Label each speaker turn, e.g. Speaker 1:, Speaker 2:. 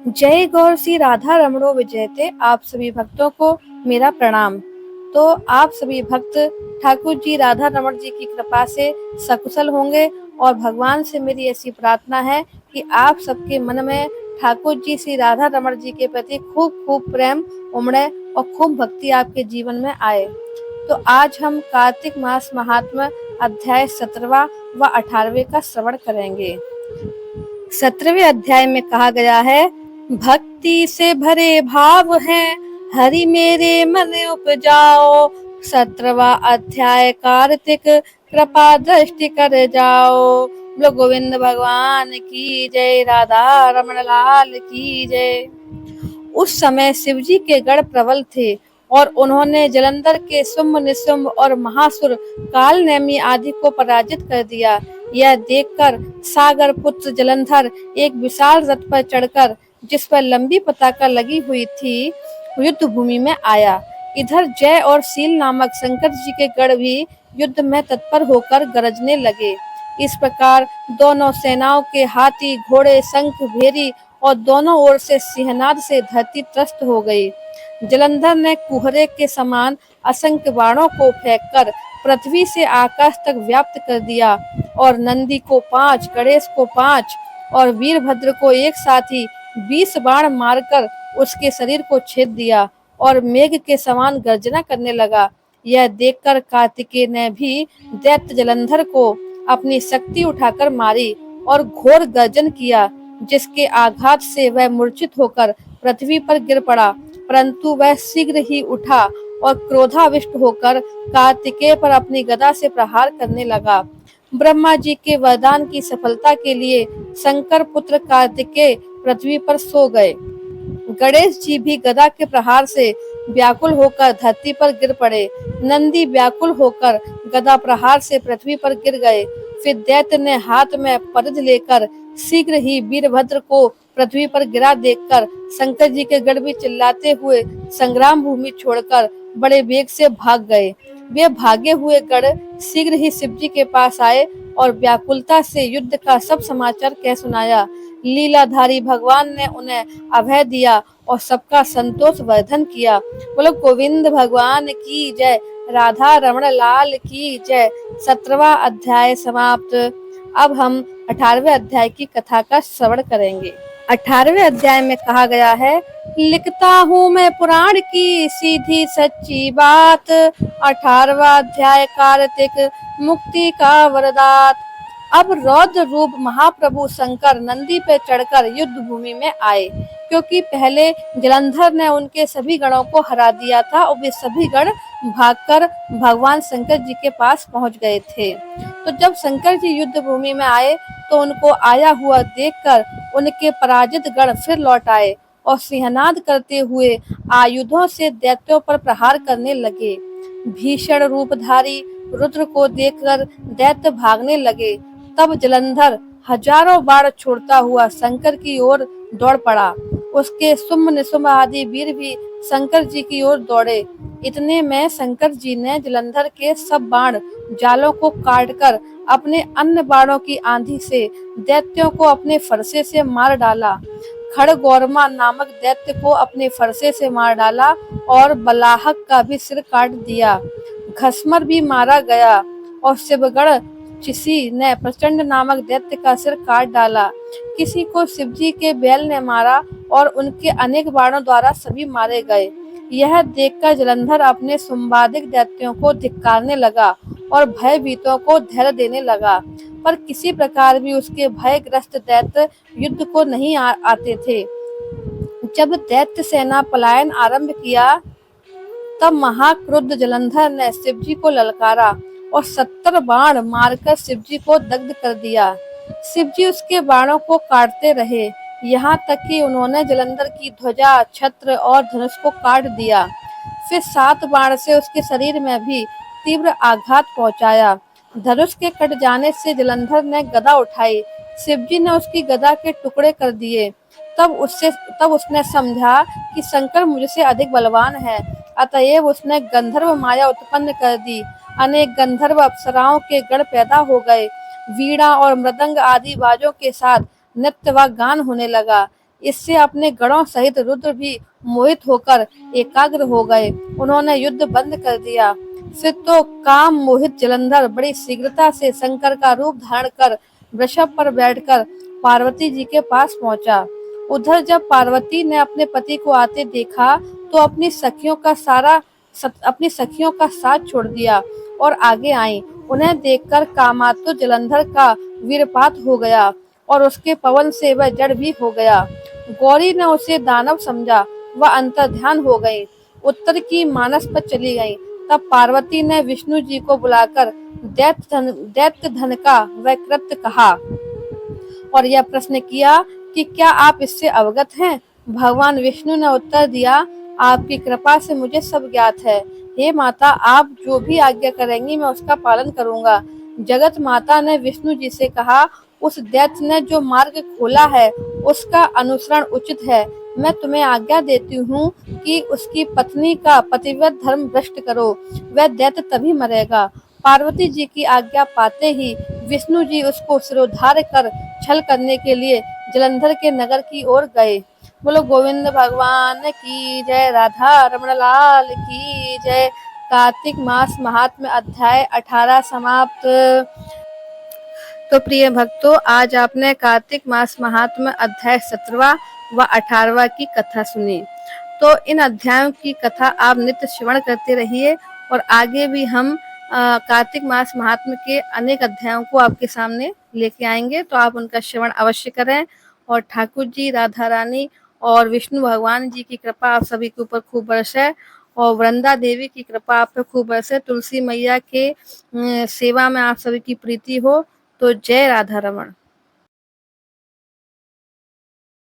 Speaker 1: जय गौर श्री राधा रमणो विजयते। आप सभी भक्तों को मेरा प्रणाम। तो आप सभी भक्त ठाकुर जी राधा रमण जी की कृपा से सकुशल होंगे और भगवान से मेरी ऐसी प्रार्थना है कि आप सबके मन में ठाकुर जी श्री राधा रमण जी के प्रति खूब खूब प्रेम उमड़े और खूब भक्ति आपके जीवन में आए। तो आज हम कार्तिक मास महात्म्य अध्याय 17वां व 18वें का श्रवण करेंगे। 17वें अध्याय में कहा गया है, भक्ति से भरे भाव है हरि मेरे मन उपजाओ। 17वां अध्याय कार्तिक कृपा दृष्टि कर जाओ। बोलो गोविंद भगवान की जय, राधा रमण लाल की जय। उस समय शिवजी के गढ़ प्रबल थे और उन्होंने जलंधर के शुंभ निशुंभ और महासुर काल नेमी आदि को पराजित कर दिया। यह देखकर सागर पुत्र जलंधर एक विशाल रथ पर चढ़कर, जिस पर लंबी पताका लगी हुई थी, युद्ध भूमि में आया। इधर जय और शील नामक शंकर जी के गढ़ भी युद्ध में तत्पर होकर गरजने लगे। इस प्रकार दोनों सेनाओं के हाथी घोड़े शंख भेरी और दोनों ओर से सिंहनाद से धरती त्रस्त हो गई। जलंधर ने कुहरे के समान असंख्य बाणों को फेंककर पृथ्वी से आकाश तक व्याप्त कर दिया और नंदी को 5, गणेश को 5 और वीरभद्र को एक साथ ही 20 बाण मारकर उसके शरीर को छेद दिया और मेघ के समान गर्जना करने लगा। यह देखकर कार्तिकेय ने भी दैत्य जलंधर को अपनी शक्ति उठाकर मारी और घोर गर्जन किया, जिसके आघात से वह मूर्छित होकर पृथ्वी पर गिर पड़ा। परंतु वह शीघ्र ही उठा और क्रोधाविष्ट होकर कार्तिकेय पर अपनी गदा से प्रहार करने लगा। ब्रह्मा जी के वरदान की सफलता के लिए शंकर पुत्र कार्तिकेय पृथ्वी पर सो गए। गणेश जी भी गदा के प्रहार से व्याकुल होकर धरती पर गिर पड़े। नंदी व्याकुल होकर गदा प्रहार से पृथ्वी पर गिर गए। फिर दैत्य ने हाथ में परिध लेकर शीघ्र ही वीरभद्र को पृथ्वी पर गिरा देखकर शंकर जी के गढ़ भी चिल्लाते हुए संग्राम भूमि छोड़कर बड़े वेग से भाग गए। वे भागे हुए गढ़ शीघ्र ही शिव जी के पास आए और व्याकुलता से युद्ध का सब समाचार कह सुनाया। लीलाधारी भगवान ने उन्हें अभय दिया और सबका संतोष वर्धन किया। बोलो गोविंद भगवान की जय, राधा रमण लाल की जय। 17वां अध्याय समाप्त। अब हम 18वें अध्याय की कथा का श्रवण करेंगे। 18वें अध्याय में कहा गया है, लिखता हूँ मैं पुराण की सीधी सच्ची बात। 18वां अध्याय कार्तिक मुक्ति का वरदात। अब रौद्र रूप महाप्रभु शंकर नंदी पे चढ़कर युद्ध भूमि में आए, क्योंकि पहले जलंधर ने उनके सभी गणों को हरा दिया था और वे सभी गण भागकर भगवान शंकर जी के पास पहुंच गए थे। तो जब शंकर जी युद्ध भूमि में आए तो उनको आया हुआ देखकर उनके पराजित गण फिर लौट आए और सिंहनाद करते हुए आयुधों से दैत्यों पर प्रहार करने लगे। भीषण रूपधारी रुद्र को देखकर दैत्य भागने लगे। तब जलंधर हजारों बाण छोड़ता हुआ शंकर की ओर दौड़ पड़ा। उसके शुंभ निशुंभ आदि वीर भी शंकर जी की ओर दौड़े। इतने में शंकर जी ने जलंधर के सब बाण जालों को काटकर अपने अन्य बाणों की आंधी से दैत्यों को अपने फरसे से मार डाला। खड़गौरमा नामक दैत्य को अपने फरसे से मार डाला और बलाहक का भी सिर काट दिया। घसमर भी मारा गया और शिवगढ़ चिसी ने प्रचंड नामक दैत्य का सिर काट डाला। किसी को शिवजी के बैल ने मारा और उनके अनेक बाणों द्वारा सभी मारे गए। यह देखकर जलंधर अपने शुंभादिक दैत्यों को धिक्कारने लगा और भयभीतों को धैर्य देने लगा, पर किसी प्रकार भी उसके भयग्रस्त दैत्य युद्ध को नहीं आते थे। जब दैत्य सेना पलायन आरंभ किया तब महाक्रुद्ध जलंधर ने शिवजी को ललकारा और 70 बाण मारकर शिवजी को दग्ध कर दिया। शिवजी उसके बाणों को काटते रहे, यहाँ तक कि उन्होंने जलंधर की ध्वजा, छत्र और धनुष को काट दिया। फिर 7 बाण से उसके शरीर में भी तीव्र आघात पहुंचाया। धनुष के कट जाने से जलंधर ने गदा उठाई। शिवजी ने उसकी गदा के टुकड़े कर दिए। तब उसने समझा कि शंकर मुझसे अधिक बलवान है, अतएव उसने गंधर्व माया उत्पन्न कर दी। अनेक गंधर्व अप्सराओं के गण पैदा हो गए। वीणा और मृदंग आदि बाजों के साथ नृत्य व गान होने लगा। इससे अपने गणों सहित रुद्र भी मोहित होकर एकाग्र हो गए। उन्होंने युद्ध बंद कर दिया। फिर तो काम मोहित जलंधर बड़ी शीघ्रता से शंकर का रूप धारण कर वृषभ पर बैठकर पार्वती जी के पास पहुंचा। उधर जब पार्वती ने अपने पति को आते देखा तो अपनी सखियों का साथ छोड़ दिया और आगे आई। उन्हें देखकर कामातुर जलंधर का वीरपात हो गया और उसके पवन से वह जड़ भी हो गया। गौरी ने उसे दानव समझा, वह अंतर्ध्यान हो गई, उत्तर की मानस पर चली गई। तब पार्वती ने विष्णु जी को बुलाकर दैत्य धन का वह कृत्य कहा और यह प्रश्न किया कि क्या आप इससे अवगत हैं? भगवान विष्णु ने उत्तर दिया, आपकी कृपा से मुझे सब ज्ञात है। हे माता, आप जो भी आज्ञा करेंगी मैं उसका पालन करूंगा। जगत माता ने विष्णु जी से कहा, उस दैत्य ने जो मार्ग खोला है उसका अनुसरण उचित है। मैं तुम्हें आज्ञा देती हूँ कि उसकी पत्नी का पतिव्रत धर्म भ्रष्ट करो, वह दैत्य तभी मरेगा। पार्वती जी की आज्ञा पाते ही विष्णु जी उसको सिरोधार्य कर छल करने के लिए जलंधर के नगर की ओर गए। बोलो गोविंद भगवान की जय, राधा रमण लाल की जय। कार्तिक मास महात्म्य अध्याय 18 समाप्त। तो प्रिय भक्तों, आज आपने कार्तिक मास महात्म्य अध्याय 17वां व 18वां की कथा सुनी। तो इन अध्यायों की कथा आप नित्य श्रवण करते रहिए और आगे भी हम कार्तिक मास महात्म्य के अनेक अध्यायों को आपके सामने लेके आएंगे, तो आप उनका श्रवण अवश्य करें। और ठाकुर जी, राधा रानी और विष्णु भगवान जी की कृपा आप सभी के ऊपर खूब बरसे और वृंदा देवी की कृपा आप पे खूब बरसे। तुलसी मैया के सेवा में आप सभी की प्रीति हो। तो जय राधा रमण।